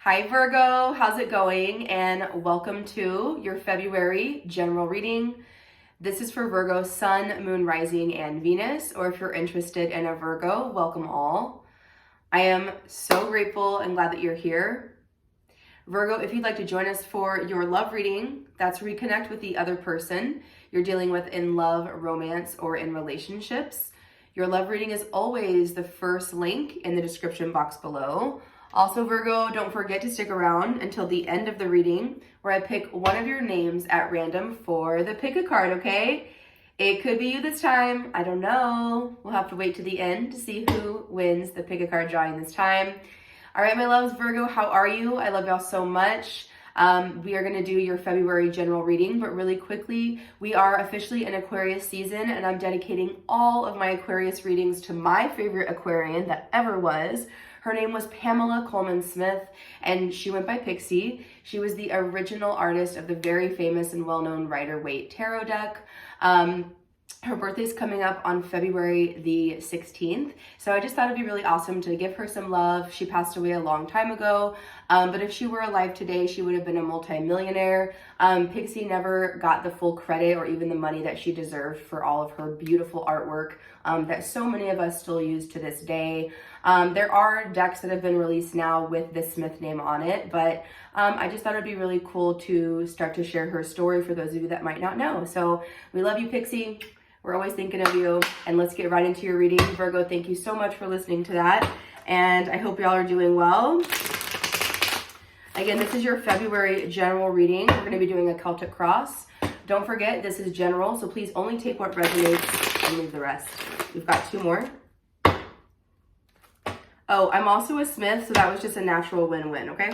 Hi Virgo, how's it going? And welcome to your February general reading. This is for Virgo, Sun, Moon, Rising, and Venus, or if you're interested in a Virgo, welcome all. I am so grateful and glad that you're here. Virgo, if you'd like to join us for your love reading, that's where we connect with the other person you're dealing with in love, romance, or in relationships. Your love reading is always the first link in the description box below. Also, Virgo, don't forget to stick around until the end of the reading where I pick one of your names at random for the pick a card, okay? It could be you this time. I don't know. We'll have to wait to the end to see who wins the pick a card drawing this time. All right, my loves, Virgo, how are you? I love y'all so much. We are going to do your February general reading, but really quickly, we are officially in Aquarius season, and I'm dedicating all of my Aquarius readings to my favorite Aquarian that ever was. Her name was Pamela Coleman Smith, and she went by Pixie. She was the original artist of the very famous and well-known Rider-Waite tarot deck. Her birthday's coming up on February the 16th. So I just thought it'd be really awesome to give her some love. She passed away a long time ago, but if she were alive today, she would have been a multi-millionaire. Pixie never got the full credit or even the money that she deserved for all of her beautiful artwork that so many of us still use to this day. There are decks that have been released now with the Smith name on it, but I just thought it'd be really cool to start to share her story for those of you that might not know. So we love you, Pixie. We're always thinking of you, and let's get right into your reading. Virgo, thank you so much for listening to that, and I hope y'all are doing well. Again, this is your February general reading. We're going to be doing a Celtic cross. Don't forget, this is general, so please only take what resonates and leave the rest. We've got two more. Oh, I'm also a Smith, so that was just a natural win-win, okay?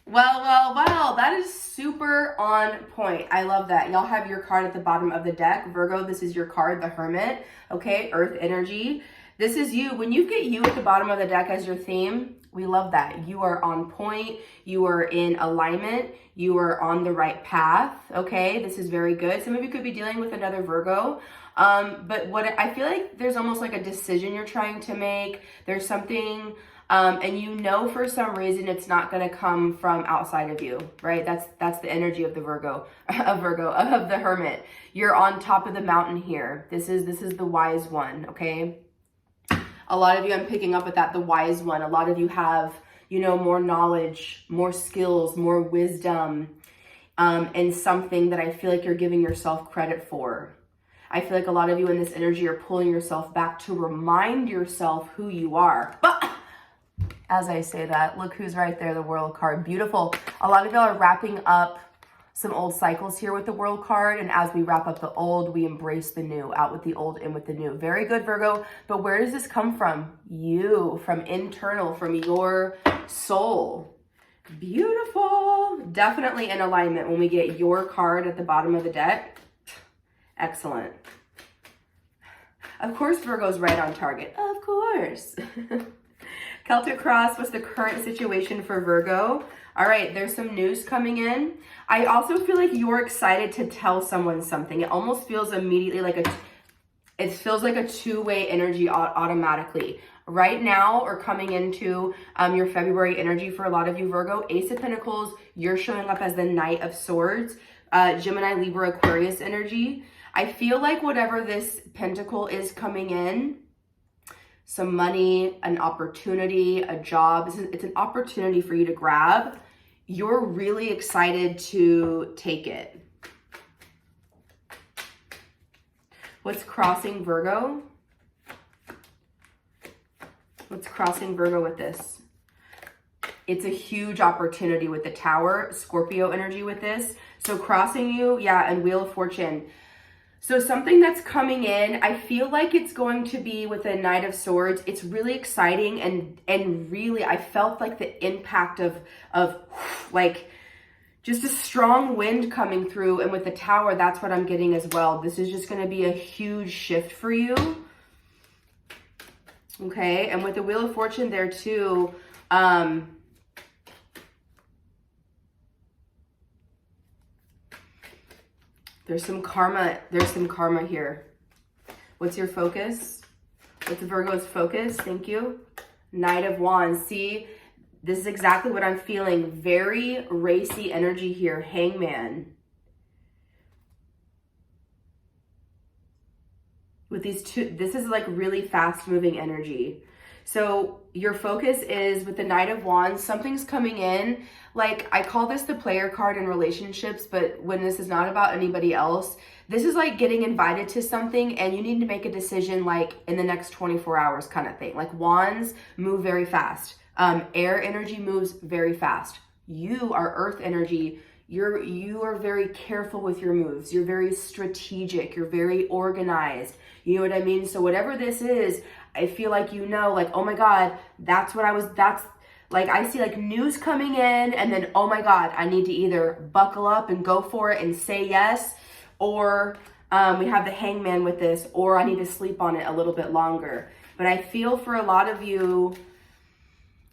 Well, that is super on point. I love that. Y'all have your card at the bottom of the deck. Virgo, this is your card, the Hermit, okay? Earth energy. This is you. When you get you at the bottom of the deck as your theme, we love that. You are on point. You are in alignment. You are on the right path, okay? This is very good. Some of you could be dealing with another Virgo. But what I feel like there's almost like a decision you're trying to make. There's something... and you know for some reason it's not going to come from outside of you, right? That's the energy of the Virgo, of the Hermit. You're on top of the mountain here. This is the wise one, okay? A lot of you, I'm picking up at that, the wise one. A lot of you have, you know, more knowledge, more skills, more wisdom, and something that I feel like you're giving yourself credit for. I feel like a lot of you in this energy are pulling yourself back to remind yourself who you are. But as I say that, look who's right there, the World card. Beautiful. A lot of y'all are wrapping up some old cycles here with the World card, and as we wrap up the old, we embrace the new. Out with the old, in with the new. Very good, Virgo. But where does this come from? You, from internal, from your soul. Beautiful. Definitely in alignment when we get your card at the bottom of the deck. Excellent. Of course, Virgo's right on target. Of course. Celtic cross, what's the current situation for Virgo? All right, there's some news coming in. I also feel like you're excited to tell someone something. It almost feels immediately like it feels like a two-way energy automatically. Right now, or coming into your February energy for a lot of you, Virgo, Ace of Pentacles, you're showing up as the Knight of Swords, Gemini, Libra, Aquarius energy. I feel like whatever this pentacle is coming in, some money, an opportunity, a job. It's an opportunity for you to grab. You're really excited to take it. What's crossing Virgo? What's crossing Virgo with this? It's a huge opportunity with the Tower, Scorpio energy with this. So crossing you, yeah, and Wheel of Fortune. So something that's coming in, I feel like it's going to be with a Knight of Swords. It's really exciting and really, I felt like the impact of like just a strong wind coming through. And with the Tower, that's what I'm getting as well. This is just going to be a huge shift for you. Okay, and with the Wheel of Fortune there too, there's some karma here. What's your focus? What's the Virgo's focus? Thank you. Knight of Wands. See, this is exactly what I'm feeling. Very racy energy here. Hangman. With these two, this is like really fast moving energy. So your focus is with the Knight of Wands, something's coming in. Like, I call this the player card in relationships, but when this is not about anybody else, this is like getting invited to something and you need to make a decision like in the next 24 hours kind of thing. Like, wands move very fast. Air energy moves very fast. You are earth energy. You are very careful with your moves. You're very strategic. You're very organized. You know what I mean? So whatever this is, I feel like, you know, like, oh my God, that's like, I see like news coming in and then, oh my God, I need to either buckle up and go for it and say yes, or we have the Hangman with this, or I need to sleep on it a little bit longer. But I feel for a lot of you,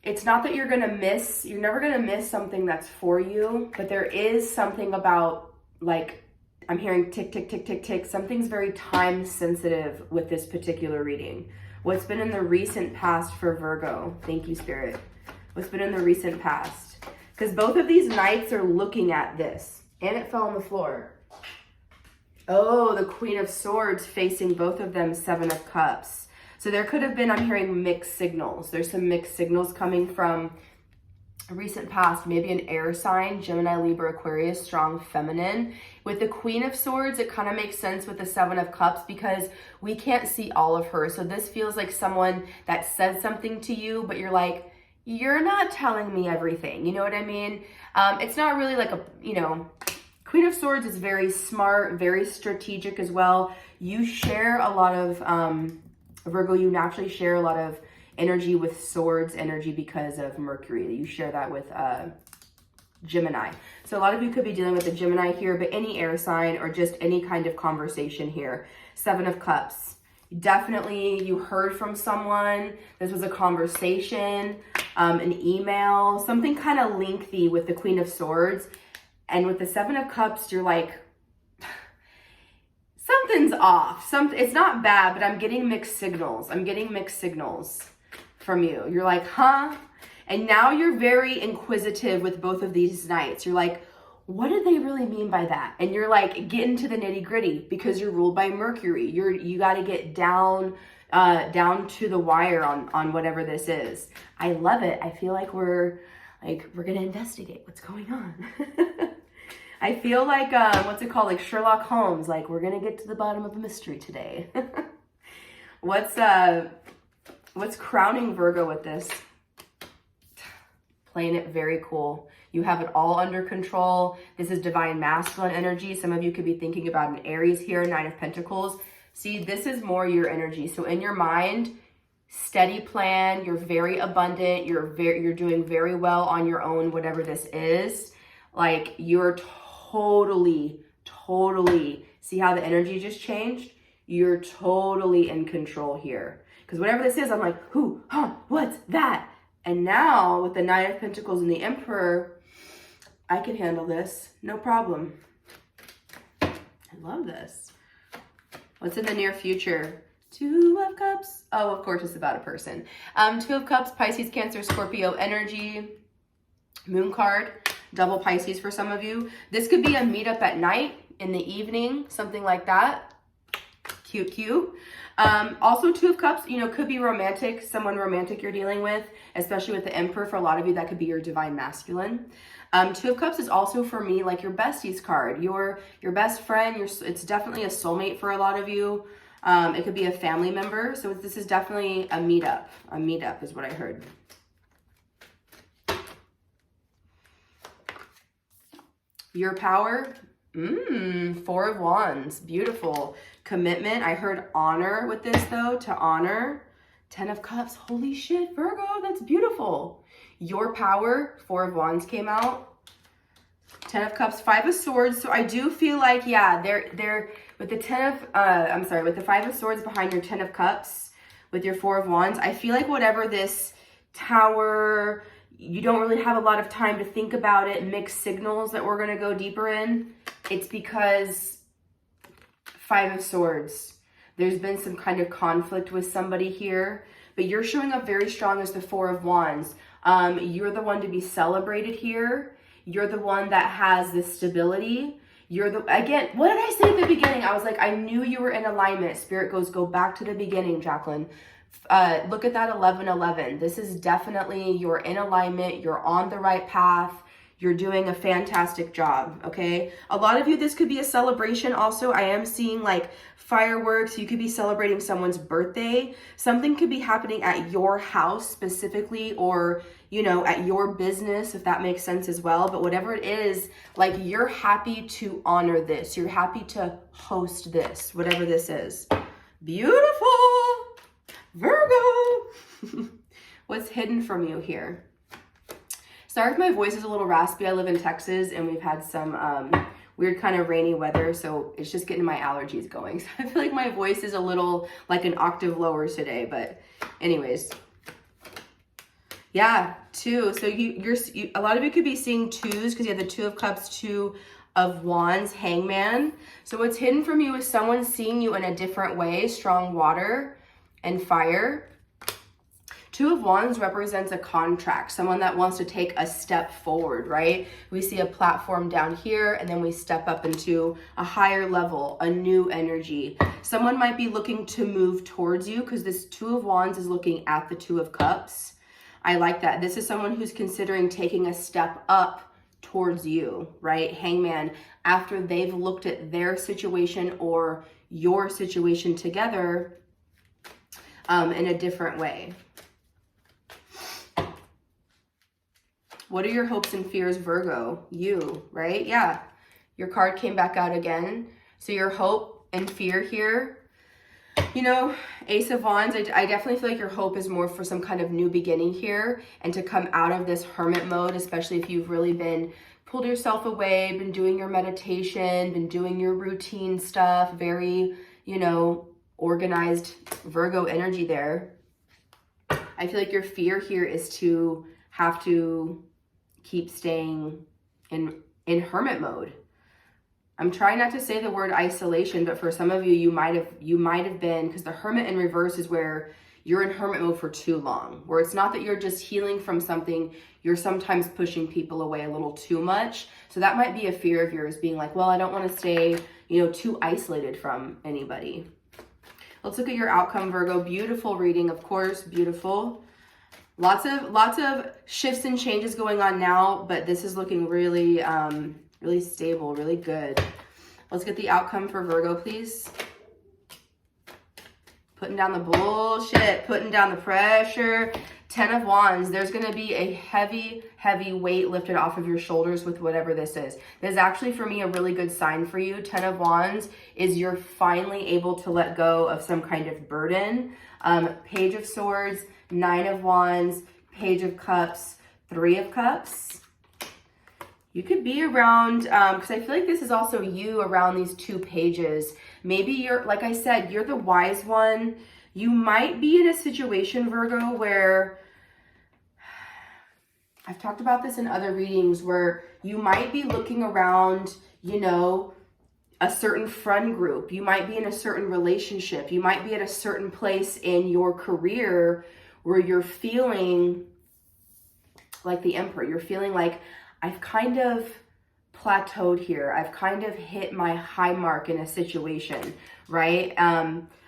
it's not that you're never gonna miss something that's for you, but there is something about, like, I'm hearing tick, tick, tick, tick, tick. Something's very time sensitive with this particular reading. What's been in the recent past for Virgo? Thank you, Spirit. What's been in the recent past? Because both of these knights are looking at this, and it fell on the floor. Oh, the Queen of Swords facing both of them, Seven of Cups. So there could have been, I'm hearing mixed signals. There's some mixed signals coming from a recent past, maybe an air sign, Gemini, Libra, Aquarius, strong feminine. With the Queen of Swords, it kind of makes sense with the Seven of Cups because we can't see all of her. So this feels like someone that said something to you, but you're like, you're not telling me everything. You know what I mean? It's not really like a, you know, Queen of Swords is very smart, very strategic as well. You share a lot of, Virgo, you naturally share a lot of energy with swords energy because of Mercury. You share that with Gemini. So a lot of you could be dealing with a Gemini here, but any air sign or just any kind of conversation here. Seven of Cups. Definitely you heard from someone. This was a conversation, an email, something kind of lengthy with the Queen of Swords. And with the Seven of Cups, you're like, something's off. It's not bad, but I'm getting mixed signals. I'm getting mixed signals from you. You're like, huh? And now you're very inquisitive with both of these knights. You're like, what did they really mean by that? And you're like, get into the nitty gritty because you're ruled by Mercury. You got to get down to the wire on whatever this is. I love it. I feel like we're going to investigate what's going on. I feel like, what's it called? Like Sherlock Holmes. Like, we're going to get to the bottom of the mystery today. What's crowning Virgo with this? Playing it very cool. You have it all under control. This is divine masculine energy. Some of you could be thinking about an Aries here, Nine of Pentacles. See, this is more your energy. So in your mind, steady plan, you're very abundant, you're doing very well on your own, whatever this is. Like, you're totally, see how the energy just changed? You're totally in control here. Because whatever this is, I'm like, who, huh, what's that? And now with the Nine of Pentacles and the Emperor, I can handle this, no problem. I love this. What's in the near future? Two of Cups. Oh, of course, it's about a person. Two of Cups, Pisces, Cancer, Scorpio energy. Moon card, double Pisces for some of you. This could be a meetup at night, in the evening, something like that. Cute, cute. Also, Two of Cups, you know, could be romantic, someone romantic you're dealing with, especially with the Emperor. For a lot of you, that could be your divine masculine. Two of Cups is also, for me, like your besties card, your best friend. It's definitely a soulmate for a lot of you. It could be a family member. So this is definitely a meetup. A meetup is what I heard. Your power, Four of Wands, beautiful. Commitment, I heard honor with this though, to honor. Ten of Cups, holy shit, Virgo, that's beautiful. Your power, Four of Wands came out. Ten of Cups, Five of Swords. So I do feel like, yeah, they're with the with the Five of Swords behind your Ten of Cups. with your Four of Wands. I feel like whatever this Tower, you don't really have a lot of time to think about it, mixed signals that we're going to go deeper in. It's because Five of Swords. There's been some kind of conflict with somebody here, but you're showing up very strong as the Four of Wands. You're the one to be celebrated here. You're the one that has the stability. You're the, again, what did I say at the beginning? I was like, I knew you were in alignment. Spirit goes, go back to the beginning, Jacqueline. Look at that 1111. This is definitely, you're in alignment. You're on the right path. You're doing a fantastic job, okay? A lot of you, this could be a celebration also. I am seeing like fireworks. You could be celebrating someone's birthday. Something could be happening at your house specifically, or, you know, at your business, if that makes sense as well. But whatever it is, like, you're happy to honor this. You're happy to host this, whatever this is. Beautiful, Virgo. What's hidden from you here? Sorry if my voice is a little raspy. I live in Texas and we've had some weird kind of rainy weather, so it's just getting my allergies going. So I feel like my voice is a little like an octave lower today, but anyways. Yeah, two. So you're a lot of you could be seeing twos because you have the Two of Cups, Two of Wands, Hangman. So what's hidden from you is someone seeing you in a different way, strong water and fire. Two of Wands represents a contract, someone that wants to take a step forward, right? We see a platform down here, and then we step up into a higher level, a new energy. Someone might be looking to move towards you because this Two of Wands is looking at the Two of Cups. I like that. This is someone who's considering taking a step up towards you, right? Hangman, after they've looked at their situation or your situation together in a different way. What are your hopes and fears, Virgo? You, right? Yeah. Your card came back out again. So your hope and fear here, you know, Ace of Wands, I definitely feel like your hope is more for some kind of new beginning here and to come out of this hermit mode, especially if you've really been pulled yourself away, been doing your meditation, been doing your routine stuff, very, you know, organized Virgo energy there. I feel like your fear here is to have to keep staying in hermit mode. I'm trying not to say the word isolation, but for some of you, you might have been, because the hermit in reverse is where you're in hermit mode for too long, where it's not that you're just healing from something, you're sometimes pushing people away a little too much. So that might be a fear of yours, being like, well, I don't want to stay, you know, too isolated from anybody. Let's look at your outcome, Virgo. Beautiful reading, of course, beautiful. Lots of shifts and changes going on now, but this is looking really, really stable, really good. Let's get the outcome for Virgo, please. Putting down the bullshit, putting down the pressure. 10 of Wands. There's going to be a heavy, heavy weight lifted off of your shoulders with whatever this is. This is actually, for me, a really good sign for you. 10 of Wands is you're finally able to let go of some kind of burden. Page of Swords, 9 of Wands, Page of Cups, 3 of Cups. You could be around, because I feel like this is also you around these two pages. Maybe you're, like I said, you're the wise one. You might be in a situation, Virgo, where, I've talked about this in other readings, where you might be looking around, you know, a certain friend group. You might be in a certain relationship. You might be at a certain place in your career where you're feeling like the Emperor. You're feeling like, I've kind of plateaued here. I've kind of hit my high mark in a situation, right?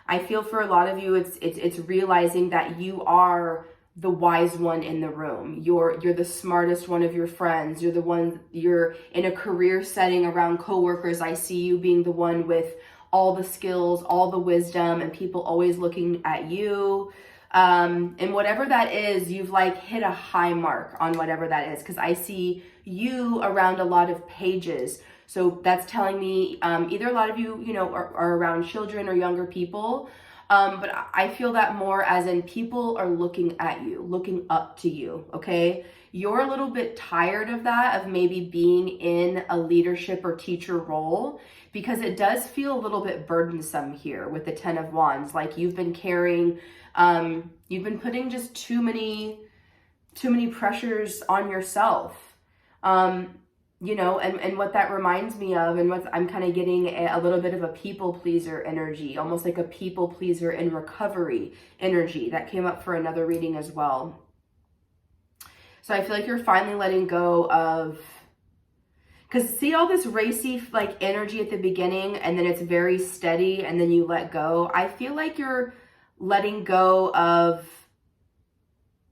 I feel for a lot of you, it's realizing that you are the wise one in the room. You're the smartest one of your friends. You're the one, you're in a career setting around coworkers. I see you being the one with all the skills, all the wisdom, and people always looking at you. And whatever that is, you've like hit a high mark on whatever that is, because I see you around a lot of pages. So that's telling me either a lot of you, you know, are around children or younger people, But I feel that more as in people are looking at you, looking up to you, okay? You're a little bit tired of that, of maybe being in a leadership or teacher role, because it does feel a little bit burdensome here with the 10 of Wands. Like you've been carrying, you've been putting just too many pressures on yourself. You know, and what that reminds me of, and what I'm kind of getting a little bit of a people pleaser energy, almost like a people pleaser in recovery energy that came up for another reading as well. So I feel like you're finally letting go of, because see all this racy like energy at the beginning, and then it's very steady, and then you let go. I feel like you're letting go of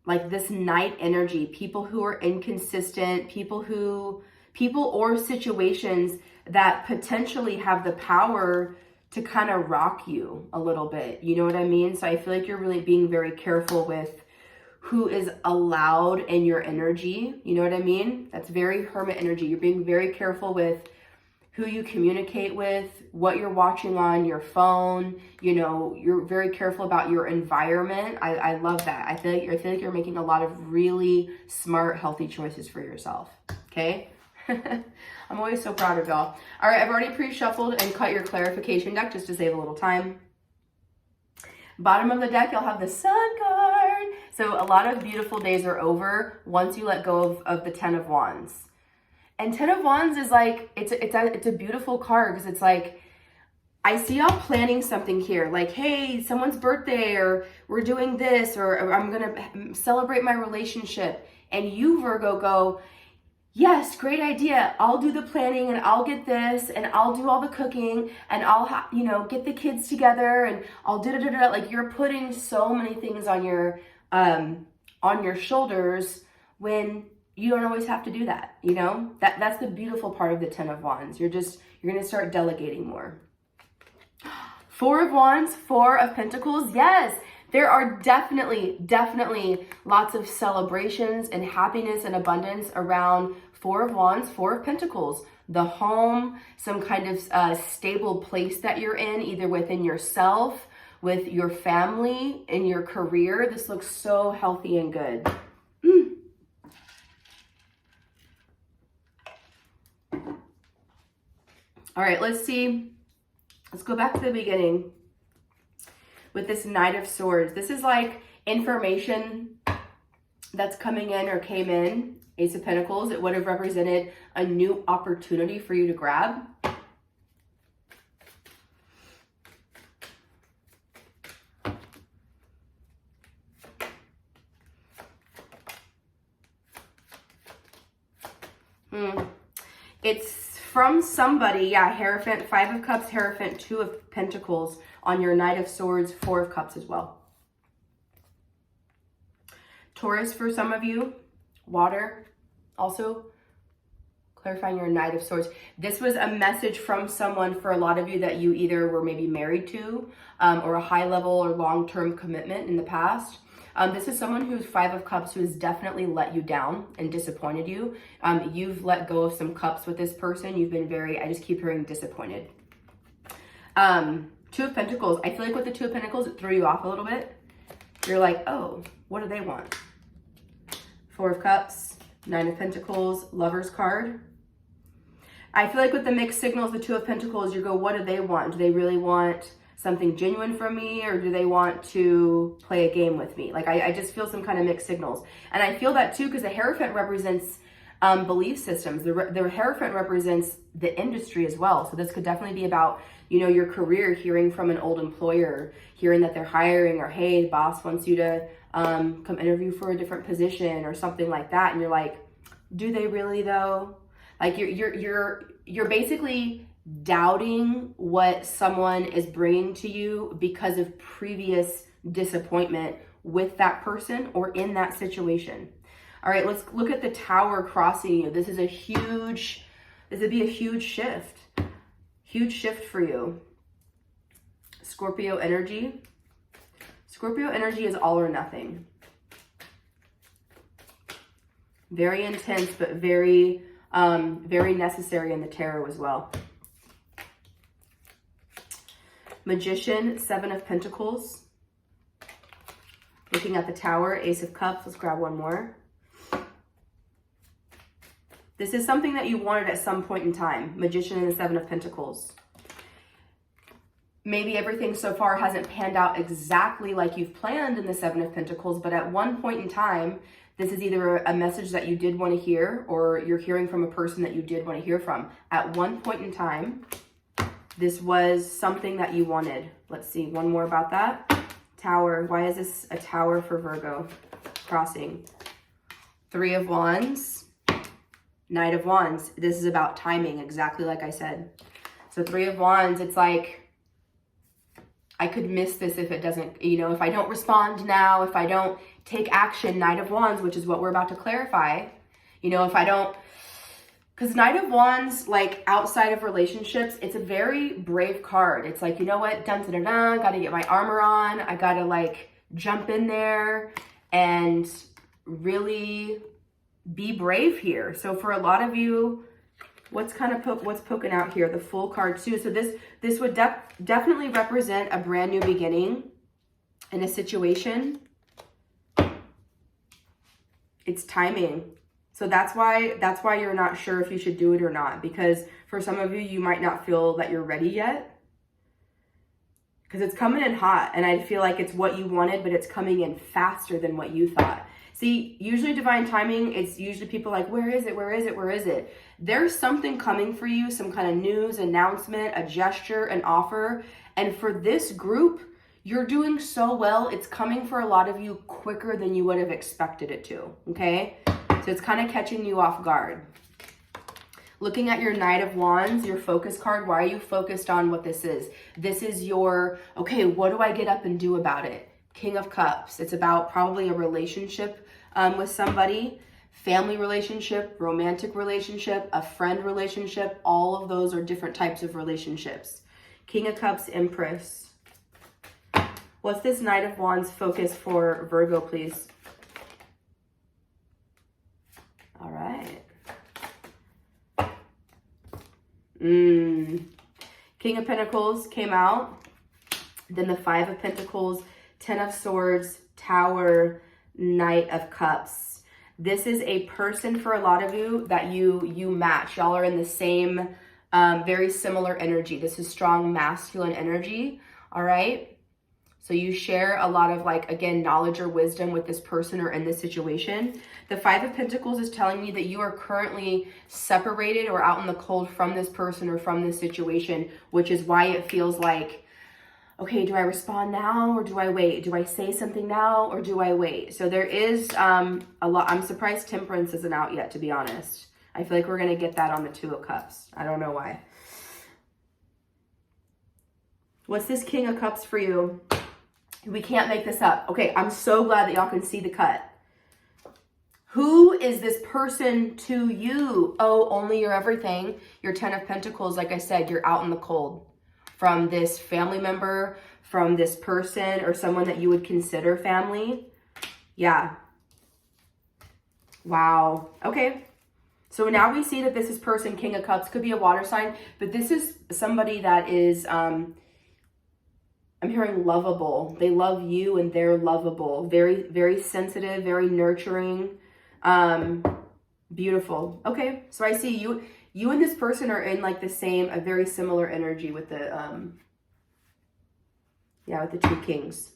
like this night energy, people who are inconsistent, people or situations that potentially have the power to kind of rock you a little bit. You know what I mean? So I feel like you're really being very careful with who is allowed in your energy. You know what I mean? That's very hermit energy. You're being very careful with who you communicate with, what you're watching on your phone. You know, you're very careful about your environment. I love that. I feel like you're making a lot of really smart, healthy choices for yourself. Okay? I'm always so proud of y'all. All right, I've already pre-shuffled and cut your clarification deck just to save a little time. Bottom of the deck, you'll have the Sun card. So a lot of beautiful days are over once you let go of the 10 of Wands. And 10 of Wands is like, it's a beautiful card, because it's like, I see y'all planning something here. Like, hey, someone's birthday, or we're doing this, or I'm going to celebrate my relationship. And you, Virgo, go, yes, great idea. I'll do the planning, and I'll get this, and I'll do all the cooking, and I'll get the kids together, and I'll da-da-da-da. Like you're putting so many things on your shoulders when you don't always have to do that. You know, that's the beautiful part of the 10 of Wands. You're going to start delegating more. 4 of Wands, 4 of Pentacles. Yes. There are definitely lots of celebrations and happiness and abundance around 4 of Wands, 4 of Pentacles. The home, some kind of stable place that you're in, either within yourself, with your family, in your career. This looks so healthy and good. All right, let's see. Let's go back to the beginning. With this Knight of Swords, this is like information that's coming in or came in. Ace of Pentacles, it would have represented a new opportunity for you to grab. It's from somebody, yeah, Hierophant, 5 of Cups, Hierophant, 2 of Pentacles on your Knight of Swords, 4 of Cups as well. Taurus for some of you, water, also clarifying your Knight of Swords. This was a message from someone for a lot of you that you either were maybe married to or a high level or long-term commitment in the past. This is someone who's 5 of Cups who has definitely let you down and disappointed you. You've let go of some cups with this person. You've been I just keep hearing disappointed. 2 of Pentacles. I feel like with the 2 of Pentacles, it threw you off a little bit. You're like, oh, what do they want? 4 of Cups, 9 of Pentacles, Lover's card. I feel like with the mixed signals, the 2 of Pentacles, you go, what do they want? Do they really want something genuine from me, or do they want to play a game with me? Like, I just feel some kind of mixed signals. And I feel that too, because the Hierophant represents belief systems. The Hierophant represents the industry as well. So this could definitely be about, you know, your career, hearing from an old employer, hearing that they're hiring, or hey, the boss wants you to come interview for a different position or something like that. And you're like, do they really though? Like you're basically doubting what someone is bringing to you because of previous disappointment with that person or in that situation. All right, let's look at the Tower crossing you. This would be a huge shift for you. Scorpio energy. Scorpio energy is all or nothing. Very intense, but very necessary in the tarot as well. Magician, Seven of Pentacles. Looking at the Tower, Ace of Cups. Let's grab one more. This is something that you wanted at some point in time. Magician and the Seven of Pentacles. Maybe everything so far hasn't panned out exactly like you've planned in the Seven of Pentacles, but at one point in time, this is either a message that you did want to hear, or you're hearing from a person that you did want to hear from. At one point in time, this was something that you wanted. Let's see, one more about that. Tower. Why is this a Tower for Virgo? Crossing. Three of Wands. Knight of Wands. This is about timing, exactly like I said. So Three of Wands, it's like, I could miss this if it doesn't, you know, if I don't respond now, if I don't take action. Knight of Wands, which is what we're about to clarify. You know, if I don't, because Knight of Wands, like outside of relationships, it's a very brave card. It's like, you know what, dun dun dun dun, got to get my armor on. I got to like jump in there and really be brave here. So for a lot of you, what's kind of what's poking out here? The Fool card too. So this would definitely represent a brand new beginning in a situation. It's timing. So that's why you're not sure if you should do it or not, because for some of you, you might not feel that you're ready yet, because it's coming in hot, and I feel like it's what you wanted, but it's coming in faster than what you thought. See, usually divine timing, it's usually people like, where is it? Where is it? Where is it? There's something coming for you, some kind of news, announcement, a gesture, an offer. And for this group, you're doing so well. It's coming for a lot of you quicker than you would have expected it to, okay? So it's kind of catching you off guard. Looking at your Knight of Wands, your focus card, why are you focused on what this is? This is your, okay, what do I get up and do about it? King of Cups. It's about probably a relationship with somebody, family relationship, romantic relationship, a friend relationship. All of those are different types of relationships. King of Cups, Empress. What's this Knight of Wands focus for Virgo, please? All right. King of Pentacles came out. Then the Five of Pentacles, Ten of Swords, Tower, Knight of Cups. This is a person for a lot of you that you match. Y'all are in the same, very similar energy. This is strong masculine energy. All right. So you share a lot of, like, again, knowledge or wisdom with this person or in this situation. The Five of Pentacles is telling me that you are currently separated or out in the cold from this person or from this situation, which is why it feels like, okay, do I respond now or do I wait? Do I say something now or do I wait? So there is a lot. I'm surprised Temperance isn't out yet, to be honest. I feel like we're going to get that on the Two of Cups. I don't know why. What's this King of Cups for you? We can't make this up. Okay, I'm so glad that y'all can see the cut. Who is this person to you? Oh, only your everything. Your Ten of Pentacles, like I said, you're out in the cold from this family member, from this person, or someone that you would consider family. Yeah. Wow. Okay. So now we see that this is person, King of Cups, could be a water sign, but this is somebody that is, I'm hearing lovable. They love you and they're lovable. Very, very sensitive, very nurturing. Beautiful. Okay. So I see you and this person are in like the same, a very similar energy with the, with the two kings.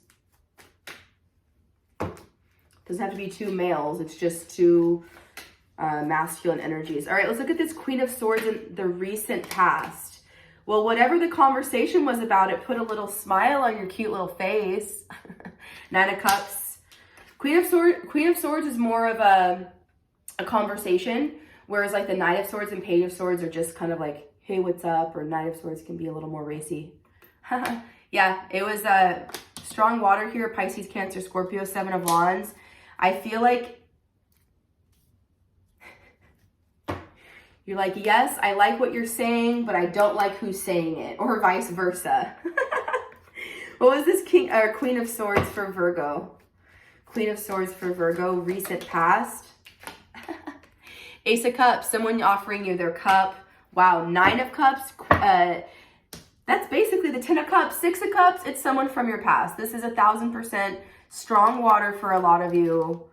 Doesn't have to be two males. It's just two masculine energies. All right, let's look at this Queen of Swords in the recent past. Well, whatever the conversation was about, it put a little smile on your cute little face. Nine of Cups. Queen of Swords is more of a conversation, whereas like the Knight of Swords and Page of Swords are just kind of like, hey, what's up? Or Knight of Swords can be a little more racy. Yeah, it was a strong water here. Pisces, Cancer, Scorpio, Seven of Wands. I feel like you're like, yes, I like what you're saying, but I don't like who's saying it, or vice versa. What was this Queen of Swords for Virgo? Queen of Swords for Virgo, recent past. Ace of Cups, someone offering you their cup. Wow, Nine of Cups, That's basically the 10 of Cups. 6 of Cups, it's someone from your past. This is 1000% strong water for a lot of you.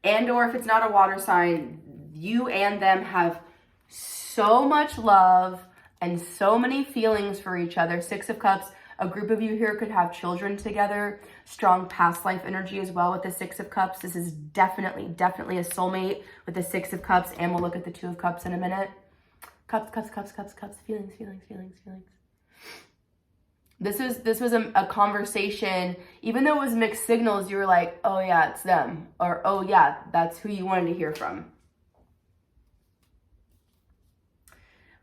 And or if it's not a water sign, you and them have so much love and so many feelings for each other. 6 of Cups, a group of you here could have children together. Strong past life energy as well with the 6 of Cups. This is definitely a soulmate with the 6 of Cups. And we'll look at the 2 of Cups in a minute. Cups, cups, cups, cups, cups. Feelings, feelings, feelings, feelings. This was a conversation, even though it was mixed signals, you were like, oh yeah, it's them. Or, oh yeah, that's who you wanted to hear from.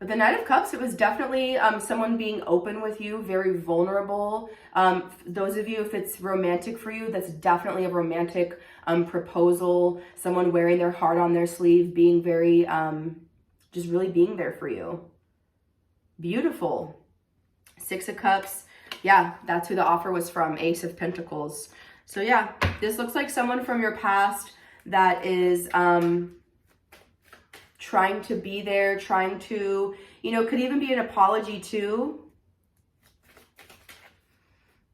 With the Knight of Cups, it was definitely someone being open with you, very vulnerable. Those of you, if it's romantic for you, that's definitely a romantic proposal. Someone wearing their heart on their sleeve, being very, just really being there for you. Beautiful. 6 of Cups. Yeah, that's who the offer was from. Ace of Pentacles. So yeah, this looks like someone from your past that is trying to be there, trying to, you know, could even be an apology too.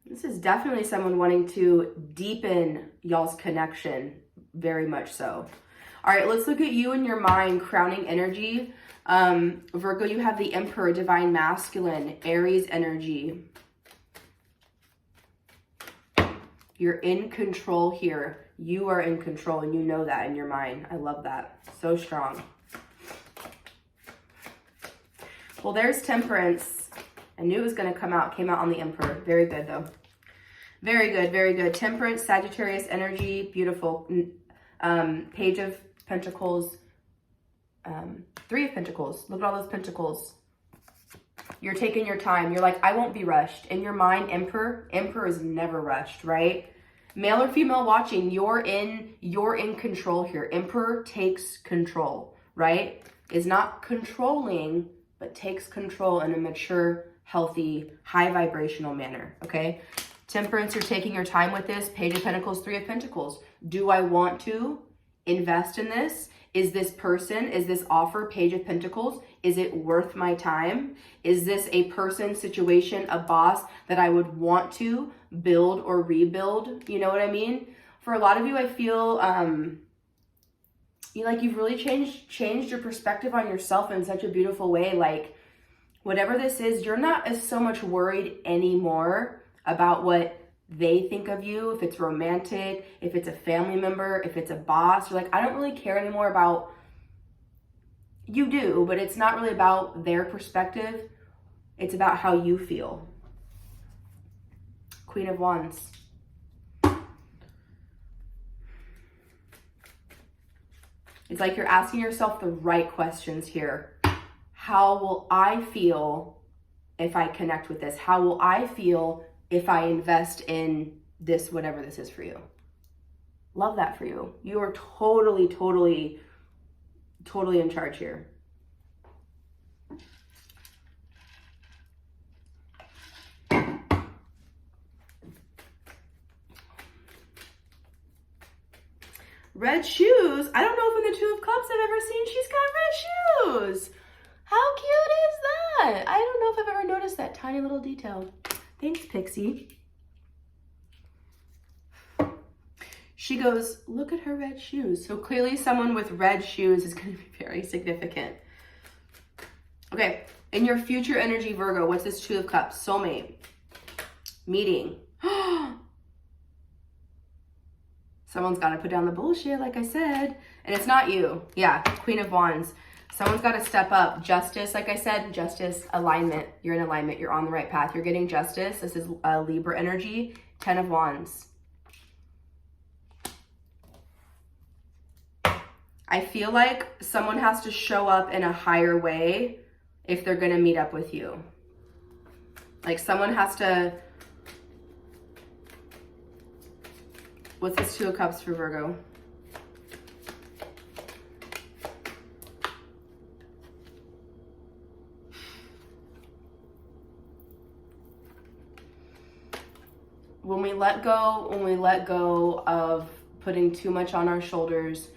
This is definitely someone wanting to deepen y'all's connection, very much so. All right, let's look at you and your mind, crowning energy. Virgo, you have the Emperor, divine masculine, Aries energy. You're in control here. You are in control and you know that in your mind. I love that. So strong. Well, there's Temperance. I knew it was going to come out. Came out on the Emperor. Very good, though. Very good, very good. Temperance, Sagittarius energy. Beautiful. Page of Pentacles. 3 of Pentacles. Look at all those Pentacles. You're taking your time. You're like, I won't be rushed. In your mind, Emperor is never rushed, right? Male or female watching, you're in control here. Emperor takes control, right? Is not controlling, but takes control in a mature, healthy, high vibrational manner, okay? Temperance, you're taking your time with this. Page of Pentacles, 3 of Pentacles. Do I want to invest in this? Is this person, is this offer, Page of Pentacles, is it worth my time? Is this a person, situation, a boss that I would want to build or rebuild? You know what I mean? For a lot of you, I feel you've really changed your perspective on yourself in such a beautiful way. Like, whatever this is, you're not as so much worried anymore about what they think of you, if it's romantic, if it's a family member, if it's a boss. You're like, I don't really care anymore about, you do, but it's not really about their perspective. It's about how you feel. Queen of Wands. It's like you're asking yourself the right questions here. How will I feel if I connect with this? How will I feel if I invest in this, whatever this is for you? Love that for you. You are totally in charge here. Red shoes. I don't know if in the 2 of Cups I've ever seen she's got red shoes. How cute is that? I don't know if I've ever noticed that tiny little detail. Thanks, Pixie. She goes, look at her red shoes. So clearly someone with red shoes is going to be very significant. Okay, in your future energy, Virgo, what's this 2 of Cups? Soulmate. Meeting. Someone's got to put down the bullshit, like I said. And it's not you. Yeah, Queen of Wands. Someone's got to step up. Justice, like I said, justice, alignment. You're in alignment. You're on the right path. You're getting justice. This is Libra energy. 10 of Wands. I feel like someone has to show up in a higher way if they're going to meet up with you. Like someone has to... What's this 2 of Cups for Virgo? When we let go of putting too much on our shoulders,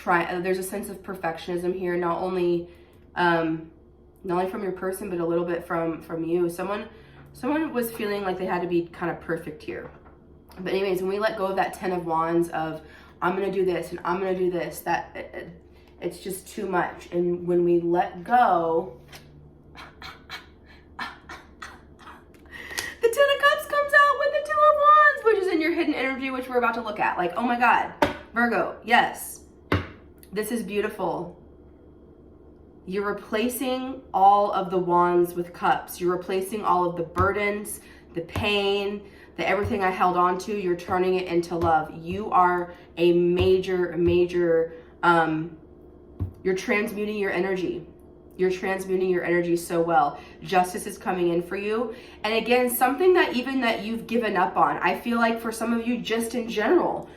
there's a sense of perfectionism here. Not only not only from your person, but a little bit from you. Someone was feeling like they had to be kind of perfect here. But anyways, when we let go of that 10 of Wands of, I'm going to do this and I'm going to do this, it's just too much. And when we let go, the 10 of Cups comes out with the 2 of Wands, which is in your hidden energy, which we're about to look at. Like, oh my God, Virgo, yes, this is beautiful. You're replacing all of the Wands with Cups. You're replacing all of the burdens, the pain, the everything I held on to. You're turning it into love. You are a major, you're transmuting your energy. You're transmuting your energy so well. Justice is coming in for you. And again, something that you've given up on. I feel like for some of you, just in general,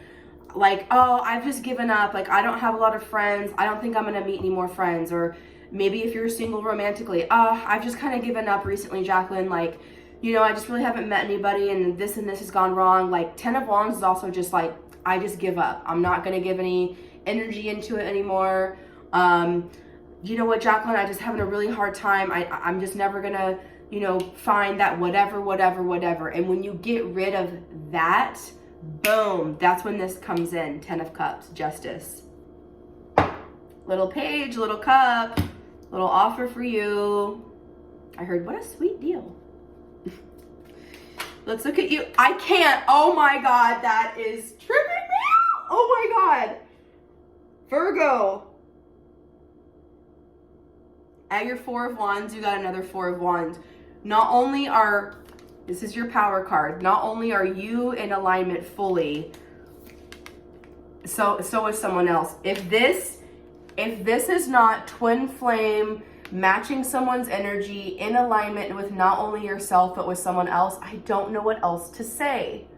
like, oh, I've just given up. Like, I don't have a lot of friends. I don't think I'm going to meet any more friends. Or maybe if you're single romantically, I've just kind of given up recently, Jacqueline. Like, you know, I just really haven't met anybody and this has gone wrong. Like, 10 of Wands is also just like, I just give up. I'm not going to give any energy into it anymore. You know what, Jacqueline, I just having a really hard time. I'm just never going to, you know, find that whatever. And when you get rid of that, boom, that's when this comes in. 10 of Cups, Justice. Little page, little cup, little offer for you. I heard, what a sweet deal. Let's look at you. I can't. Oh my God, that is tripping me out. Oh my God. Virgo. At your 4 of Wands, you got another 4 of Wands. Not only this is your power card, not only are you in alignment fully, so is someone else. If this is not twin flame, matching someone's energy in alignment with not only yourself, but with someone else, I don't know what else to say.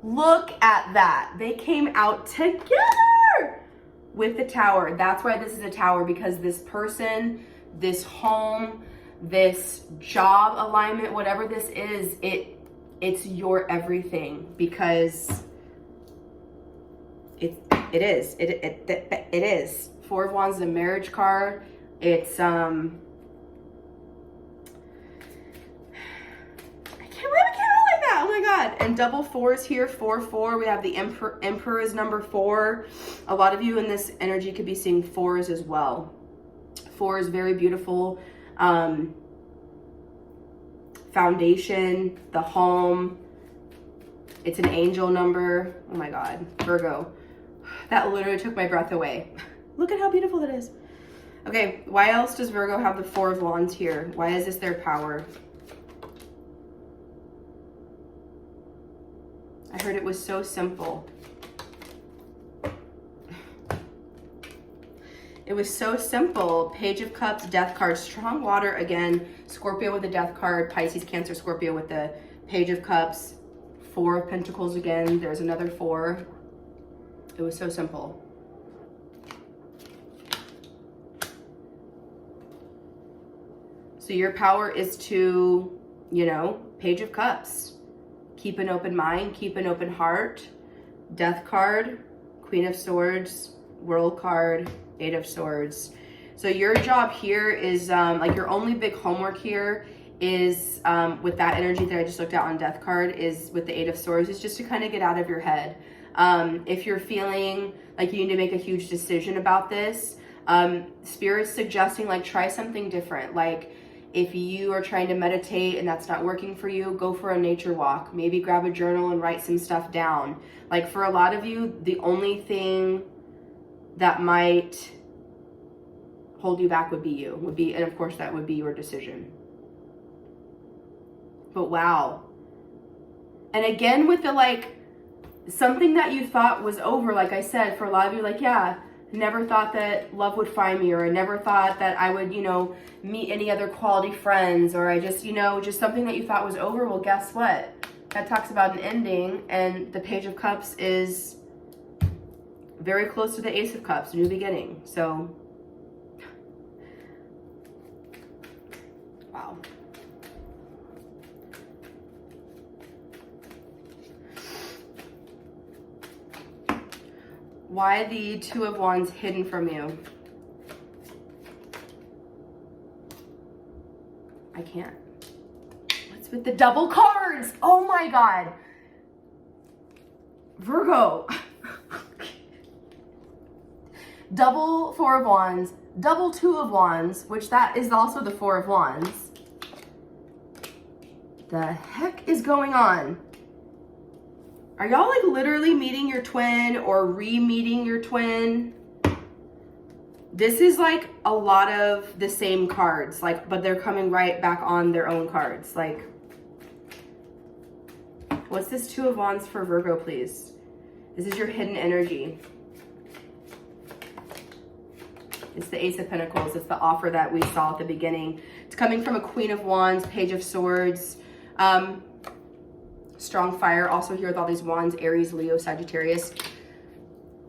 Look at that. They came out together with the Tower. That's why this is a Tower, because this person, this home, this job alignment, whatever this is, it's your everything, because it is. 4 of Wands is a marriage card. It's I can't believe it came out like that. Oh my God. And double 4s here, 4. We have the Emperor is number 4. A lot of you in this energy could be seeing 4s as well. 4 is very beautiful. Foundation, the home. It's an angel number. Oh my God, Virgo. That literally took my breath away. Look at how beautiful that is. Okay, why else does Virgo have the 4 of Wands here? Why is this their power? I heard it was so simple. It was so simple. Page of Cups, Death card, strong water again. Scorpio with the Death card, Pisces, Cancer, Scorpio with the Page of Cups. 4 of Pentacles again. There's another 4. It was so simple. So your power is to, you know, Page of Cups. Keep an open mind, keep an open heart. Death card, Queen of Swords, World card, 8 of Swords. So your job here is, like your only big homework here is, with that energy that I just looked at on Death card, is with the 8 of Swords, is just to kind of get out of your head. If you're feeling like you need to make a huge decision about this, Spirit's suggesting like try something different. Like if you are trying to meditate and that's not working for you, go for a nature walk. Maybe grab a journal and write some stuff down. Like for a lot of you, the only thing that might hold you back would be and of course that would be your decision. But wow. And again with the like, something that you thought was over, like I said, for a lot of you, like, yeah, never thought that love would find me, or I never thought that I would, you know, meet any other quality friends, or I just, you know, just something that you thought was over. Well, guess what? That talks about an ending, and the Page of Cups is very close to the Ace of Cups, new beginning. So, wow. Why the 2 of Wands hidden from you? I can't. What's with the double cards? Oh my God. Virgo. Double Four of Wands, double Two of Wands, which that is also the Four of Wands. The heck is going on? Are y'all like literally meeting your twin or re-meeting your twin? This is like a lot of the same cards, like, but they're coming right back on their own cards. Like, what's this Two of Wands for Virgo, please? This is your hidden energy. It's the Ace of Pentacles. It's the offer that we saw at the beginning. It's coming from a Queen of Wands, Page of Swords, strong fire. Also here with all these wands, Aries, Leo, Sagittarius,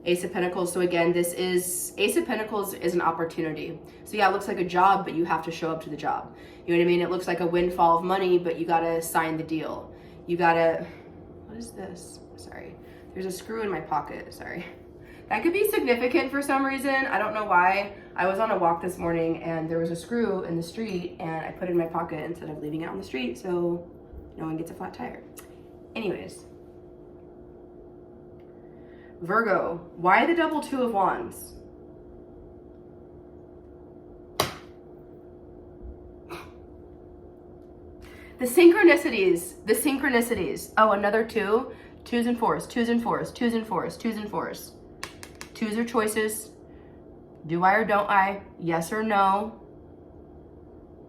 Ace of Pentacles. So again, this is, Ace of Pentacles is an opportunity. So yeah, it looks like a job, but you have to show up to the job. You know what I mean? It looks like a windfall of money, but you gotta sign the deal. You gotta, what is this? Sorry. There's a screw in my pocket, sorry. That could be significant for some reason. I don't know why. I was on a walk this morning and there was a screw in the street and I put it in my pocket instead of leaving it on the street so no one gets a flat tire. Anyways. Virgo, why the double Two of Wands? The synchronicities. Oh, another two. Twos and fours, twos and fours, twos and fours, twos and fours. Twos are choices. Do I or don't I? Yes or no.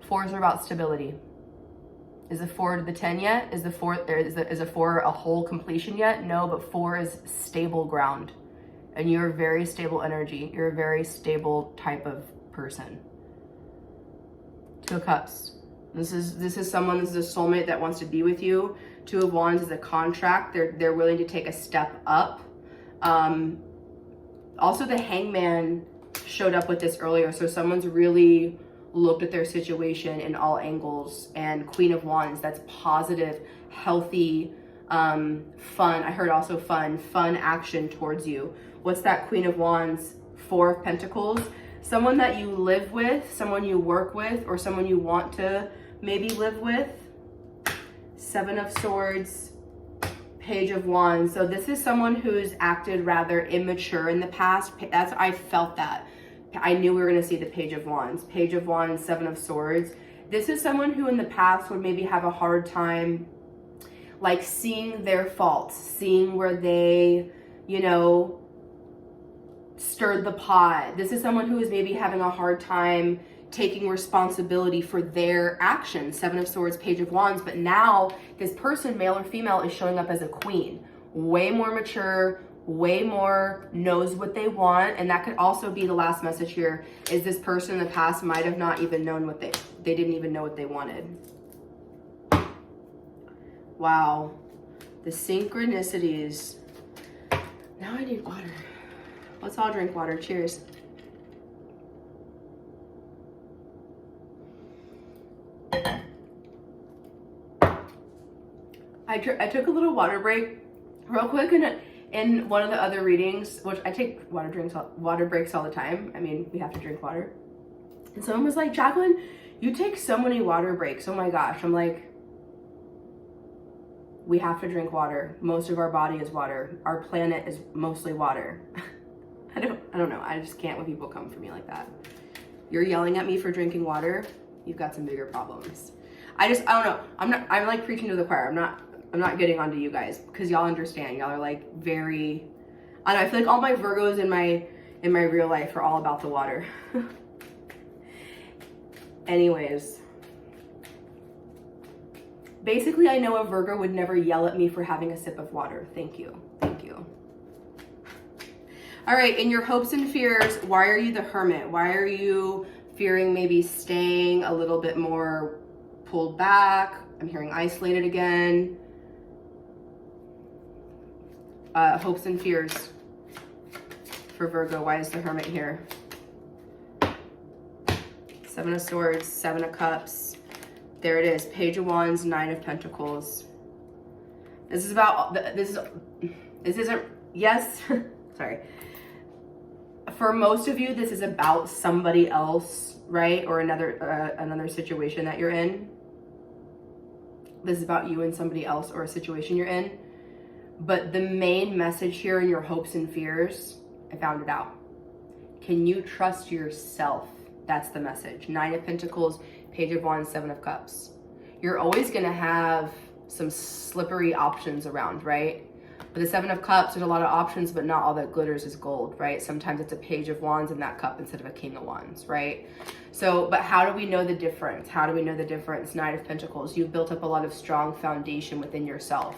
Fours are about stability. Is the 4 to the 10 yet? Is a 4 a whole completion yet? No, but 4 is stable ground. And you're very stable energy. You're a very stable type of person. Two of Cups. This is someone, this is a soulmate that wants to be with you. Two of Wands is a contract. They're willing to take a step up. Also, the Hangman showed up with this earlier. So someone's really looked at their situation in all angles. And Queen of Wands, that's positive, healthy, fun. I heard also fun action towards you. What's that Queen of Wands? Four of Pentacles. Someone that you live with, someone you work with, or someone you want to maybe live with. Seven of Swords, Page of Wands. So this is someone who's acted rather immature in the past. I felt that. I knew we were going to see the Page of Wands. Page of Wands, Seven of Swords. This is someone who in the past would maybe have a hard time like seeing their faults, seeing where they, you know, stirred the pot. This is someone who is maybe having a hard time taking responsibility for their actions. Seven of Swords, Page of Wands. But now this person, male or female, is showing up as a queen. Way more mature, way more knows what they want. And that could also be the last message here, is this person in the past might have not even known what they didn't even know what they wanted. Wow. The synchronicities. Now I need water. Let's all drink water. Cheers. I took a little water break real quick in one of the other readings, which I take water breaks all the time. I mean, we have to drink water. And someone was like, Jacqueline, you take so many water breaks. Oh my gosh. I'm like, we have to drink water. Most of our body is water. Our planet is mostly water. I don't know. I just can't when people come for me like that. You're yelling at me for drinking water. You've got some bigger problems. I don't know. I'm like preaching to the choir. I'm not getting onto you guys because y'all understand. Y'all are like very, I don't know, I feel like all my Virgos in my real life are all about the water. Anyways. Basically, I know a Virgo would never yell at me for having a sip of water. Thank you. Thank you. All right, in your hopes and fears, why are you the Hermit? Why are you fearing maybe staying a little bit more pulled back? I'm hearing isolated again. Hopes and fears for Virgo. Why is the Hermit here? Seven of Swords, Seven of Cups. There it is. Page of Wands, Nine of Pentacles. This is about, this isn't, yes, sorry. for most of you, this is about somebody else, right? Or another situation that you're in. This is about you and somebody else or a situation you're in. But the main message here in your hopes and fears, I found it out. Can you trust yourself? That's the message. 9 of Pentacles, Page of Wands, 7 of Cups. You're always going to have some slippery options around, right? But the 7 of Cups, there's a lot of options, but not all that glitters is gold, right? Sometimes it's a Page of Wands in that cup instead of a King of Wands, right? So, but how do we know the difference? How do we know the difference? 9 of Pentacles, you've built up a lot of strong foundation within yourself.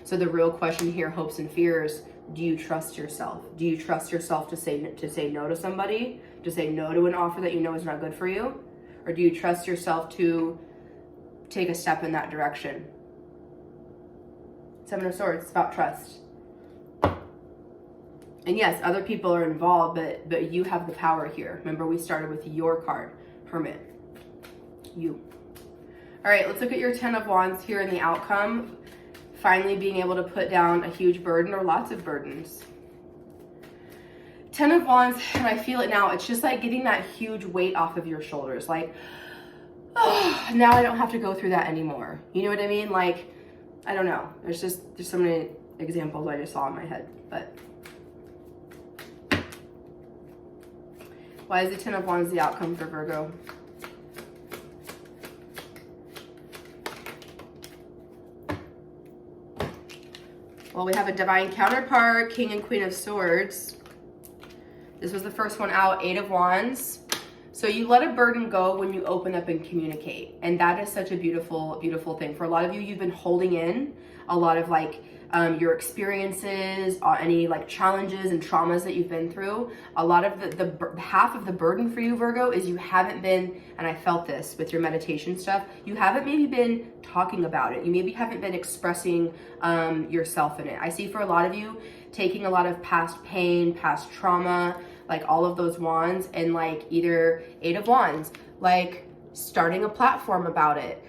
So the real question here, hopes and fears, do you trust yourself? Do you trust yourself to say no to somebody? To say no to an offer that you know is not good for you? Or do you trust yourself to take a step in that direction? 7 of Swords, it's about trust. And yes, other people are involved, but you have the power here. Remember, we started with your card, Hermit. You. All right, let's look at your 10 of Wands here in the outcome. Finally being able to put down a huge burden or lots of burdens. 10 of Wands, and I feel it now, it's just like getting that huge weight off of your shoulders. Like, oh, now I don't have to go through that anymore. You know what I mean? Like, I don't know. There's so many examples I just saw in my head, but. Why is the 10 of Wands the outcome for Virgo? Well, we have a divine counterpart, King and Queen of Swords. This was the first one out, 8 of Wands. So you let a burden go when you open up and communicate. And that is such a beautiful, beautiful thing. For a lot of you, you've been holding in a lot of like your experiences, any like challenges and traumas that you've been through. A lot of the half of the burden for you, Virgo, is you haven't been, and I felt this with your meditation stuff, you haven't maybe been talking about it. You maybe haven't been expressing yourself in it. I see for a lot of you taking a lot of past pain, past trauma, like all of those wands, and like either 8 of Wands, like starting a platform about it,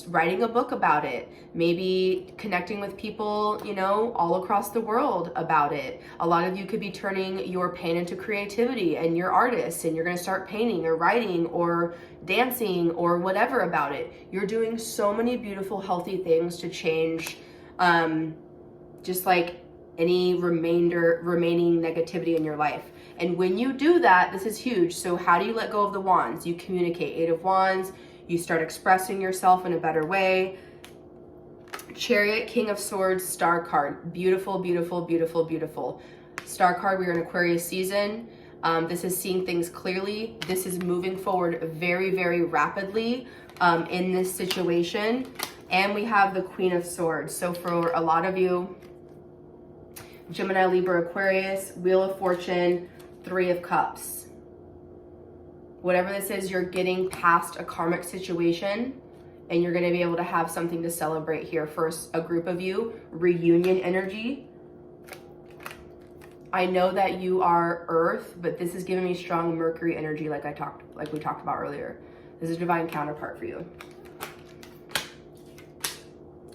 writing a book about it, maybe connecting with people, you know, all across the world about it. A lot of you could be turning your pain into creativity, and you're artists and you're going to start painting or writing or dancing or whatever about it. You're doing so many beautiful, healthy things to change, just like any remaining negativity in your life. And when you do that, this is huge. So how do you let go of the wands? You communicate. 8 of Wands. You start expressing yourself in a better way. Chariot, King of Swords, Star card. Beautiful, beautiful, beautiful, beautiful. Star card, we are in Aquarius season. This is seeing things clearly. This is moving forward very, very rapidly in this situation. And we have the Queen of Swords. So for a lot of you, Gemini, Libra, Aquarius, Wheel of Fortune, 3 of Cups. Whatever this is, you're getting past a karmic situation and you're going to be able to have something to celebrate here. First, a group of you, reunion energy. I know that you are Earth, but this is giving me strong Mercury energy like we talked about earlier. This is a divine counterpart for you.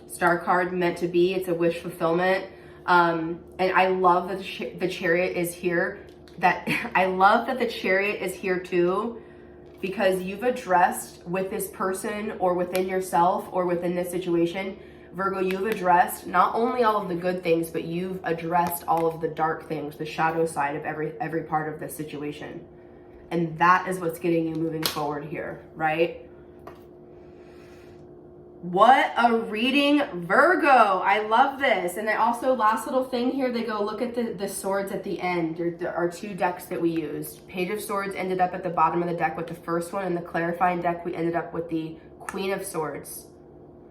Star card, meant to be. It's a wish fulfillment. And I love that the Chariot is here. I love that the Chariot is here too, because you've addressed with this person or within yourself or within this situation, Virgo, you've addressed not only all of the good things, but you've addressed all of the dark things, the shadow side of every part of this situation. And that is what's getting you moving forward here, right? What a reading, Virgo. I love this. And I also, last little thing here, they go, look at the swords at the end. There are 2 decks that we used. Page of Swords ended up at the bottom of the deck with the first one, and the clarifying deck, we ended up with the Queen of Swords.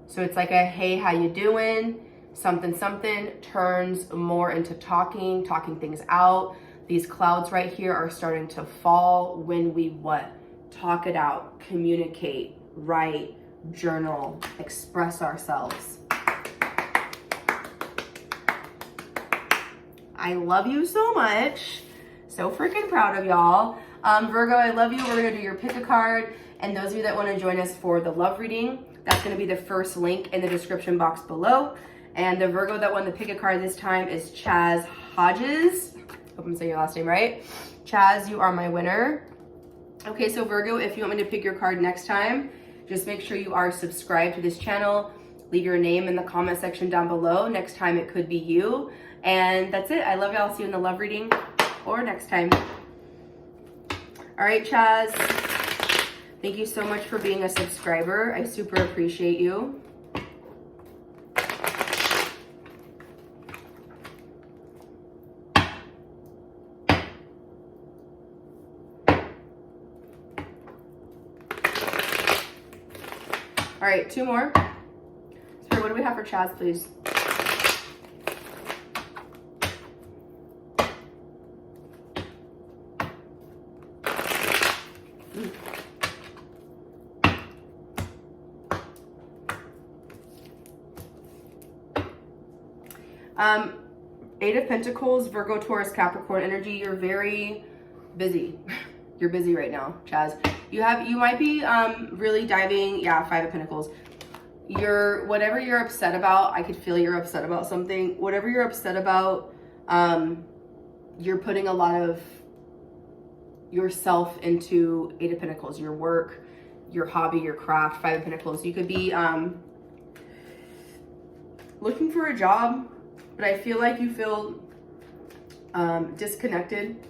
So it's like a, hey, how you doing? Something, something turns more into talking things out. These clouds right here are starting to fall when we what? Talk it out, communicate, write, journal, express ourselves. I love you so much. So freaking proud of y'all. Virgo, I love you. We're going to do your pick a card. And those of you that want to join us for the love reading, that's going to be the first link in the description box below. And the Virgo that won the pick a card this time is Chaz Hodges. Hope I'm saying your last name right. Chaz, you are my winner. Okay, so Virgo, if you want me to pick your card next time, just make sure you are subscribed to this channel. Leave your name in the comment section down below. Next time it could be you. And that's it. I love y'all. See you in the love reading or next time. All right, Chaz. Thank you so much for being a subscriber. I super appreciate you. All right, 2 more. So what do we have for Chaz, please? Eight of Pentacles, Virgo, Taurus, Capricorn energy. You're very busy. You're busy right now, Chaz. You might be really diving. Yeah, Five of Pentacles. Whatever you're upset about, I could feel you're upset about something. Whatever you're upset about, you're putting a lot of yourself into Eight of Pentacles, your work, your hobby, your craft. Five of Pentacles. You could be looking for a job, but I feel like you feel disconnected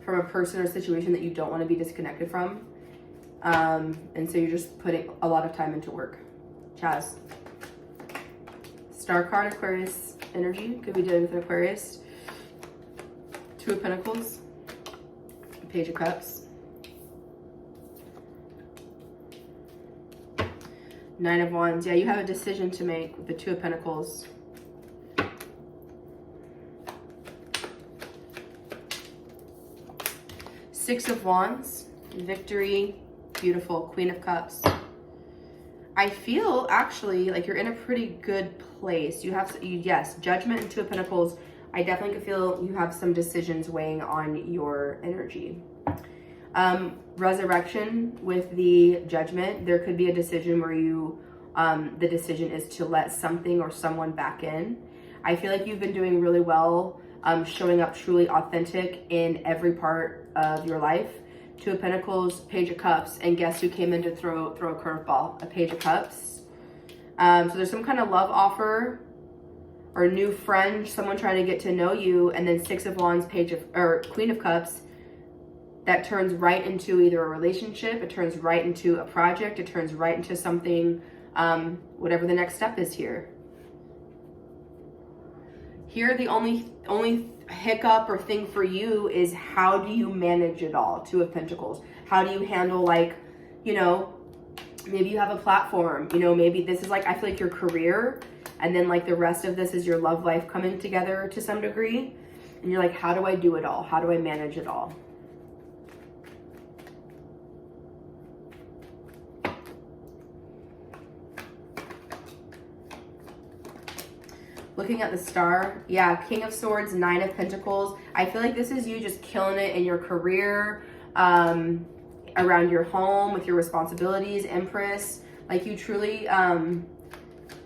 from a person or situation that you don't want to be disconnected from. And so you're just putting a lot of time into work. Chaz. Star card, Aquarius energy. Could be dealing with an Aquarius. Two of Pentacles. Page of Cups. Nine of Wands. Yeah, you have a decision to make with the Two of Pentacles. Six of Wands. Victory. Beautiful. Queen of Cups. I feel actually like you're in a pretty good place. Yes, Judgment and Two of Pentacles. I definitely could feel you have some decisions weighing on your energy. Resurrection with the Judgment. There could be a decision where the decision is to let something or someone back in. I feel like you've been doing really well, showing up truly authentic in every part of your life. Two of Pentacles, Page of Cups, and guess who came in to throw a curveball? A Page of Cups. So there's some kind of love offer or new friend, someone trying to get to know you, and then Six of Wands, Queen of Cups, that turns right into either a relationship, it turns right into a project, it turns right into something, whatever the next step is here. Here, the only hiccup or thing for you is how do you manage it all? Two of Pentacles. How do you handle, like, you know, maybe you have a platform, you know, maybe this is like, I feel like your career, and then like the rest of this is your love life coming together to some degree. And you're like, how do I do it all? How do I manage it all? Looking at the star, yeah, King of Swords, Nine of Pentacles. I feel like this is you just killing it in your career, around your home, with your responsibilities, Empress. Like you truly,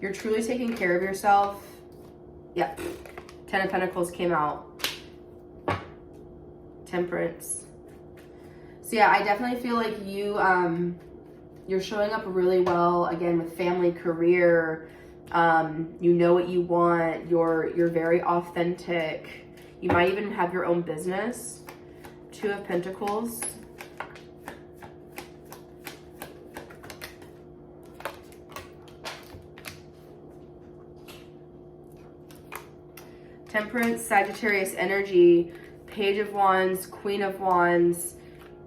you're truly taking care of yourself. Yeah, Ten of Pentacles came out. Temperance. So yeah, I definitely feel like you're showing up really well, again, with family, career. You know what you want. You're very authentic. You might even have your own business. Two of Pentacles. Temperance, Sagittarius energy, Page of Wands, Queen of Wands,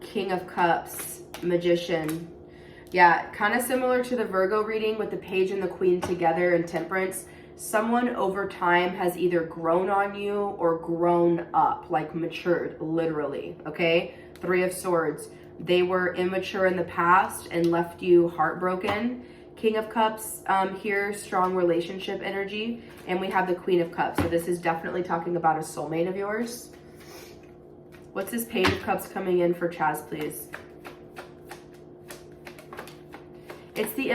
King of Cups, Magician. Yeah, kind of similar to the Virgo reading with the Page and the Queen together in Temperance. Someone over time has either grown on you or grown up, like matured, literally, okay? Three of Swords. They were immature in the past and left you heartbroken. King of Cups here, strong relationship energy. And we have the Queen of Cups. So this is definitely talking about a soulmate of yours. What's this Page of Cups coming in for Chaz, please? It's the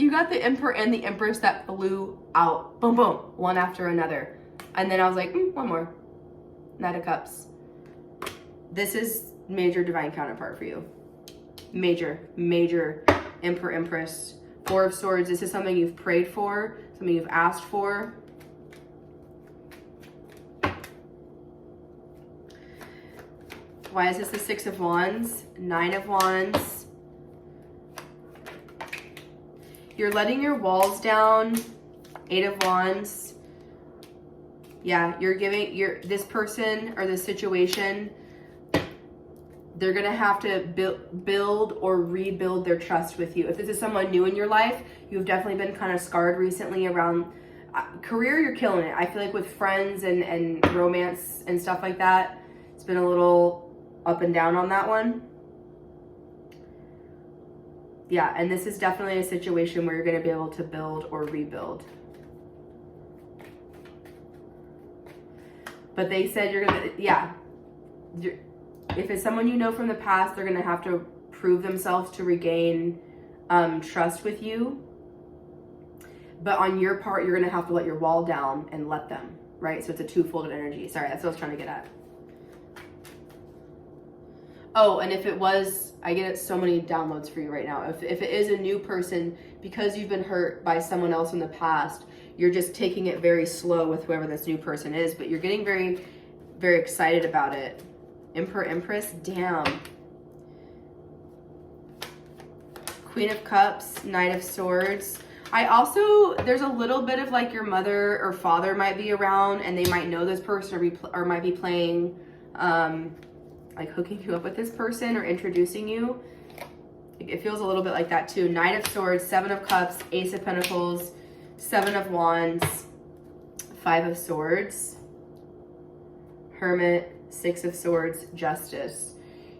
you got the Emperor and the Empress that flew out. Boom, boom. One after another. And then I was like, one more. Knight of Cups. This is major divine counterpart for you. Major, major Emperor, Empress. Four of Swords. This is something you've prayed for, something you've asked for. Why is this the Six of Wands? Nine of Wands. You're letting your walls down. Eight of Wands. Yeah, you're giving this person or this situation, they're going to have to build or rebuild their trust with you. If this is someone new in your life, you've definitely been kind of scarred recently around career. You're killing it. I feel like with friends and romance and stuff like that, it's been a little up and down on that one. Yeah, and this is definitely a situation where you're going to be able to build or rebuild. But they said you're going to, yeah. If it's someone you know from the past, they're going to have to prove themselves to regain trust with you. But on your part, you're going to have to let your wall down and let them, right? So it's a two-folded energy. Sorry, that's what I was trying to get at. Oh, and if it was, I get so many downloads for you right now. If it is a new person, because you've been hurt by someone else in the past, you're just taking it very slow with whoever this new person is, but you're getting very, very excited about it. Emperor, Empress, damn. Queen of Cups, Knight of Swords. I also, there's a little bit of like your mother or father might be around and they might know this person or might be playing, like hooking you up with this person or introducing you. It feels a little bit like that too. Knight of Swords, Seven of Cups, Ace of Pentacles, Seven of Wands, Five of Swords, Hermit, Six of Swords, Justice.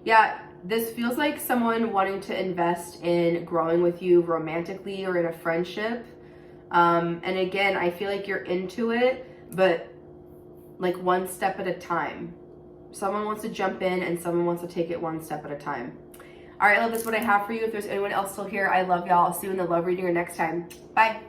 Yeah, this feels like someone wanting to invest in growing with you romantically or in a friendship. And again, I feel like you're into it, but like one step at a time. Someone wants to jump in and someone wants to take it one step at a time. All right, love, that's what I have for you. If there's anyone else still here, I love y'all. I'll see you in the love reading or next time. Bye.